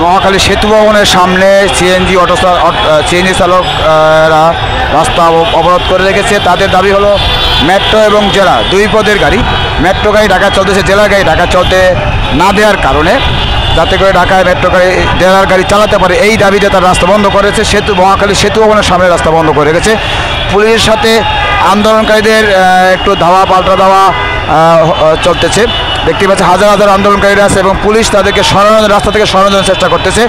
মহাখালী সেতু ভবনের সামনে সিএনজি চালকরা রাস্তা অবরোধ করে রেখেছে। তাদের দাবি হলো মেট্রো এবং জেলা দুই পদের গাড়ি, মেট্রো গাড়ি ঢাকায় চলতেছে, জেলার গাড়ি ঢাকা চলতে না দেওয়ার কারণে, যাতে করে ঢাকায় মেট্রো গাড়ি জেলার গাড়ি চালাতে পারে, এই দাবিতে তারা রাস্তা বন্ধ করেছে। মহাখালী সেতু ভবনের সামনে রাস্তা বন্ধ করে রেখেছে। পুলিশের সাথে আন্দোলনকারীদের একটু ধাওয়া পাল্টা দেওয়া চলতেছে। দেখতে পাচ্ছে হাজার হাজার আন্দোলনকারীরা আছে এবং পুলিশ তাদেরকে রাস্তা থেকে সরানোর চেষ্টা করতেছে।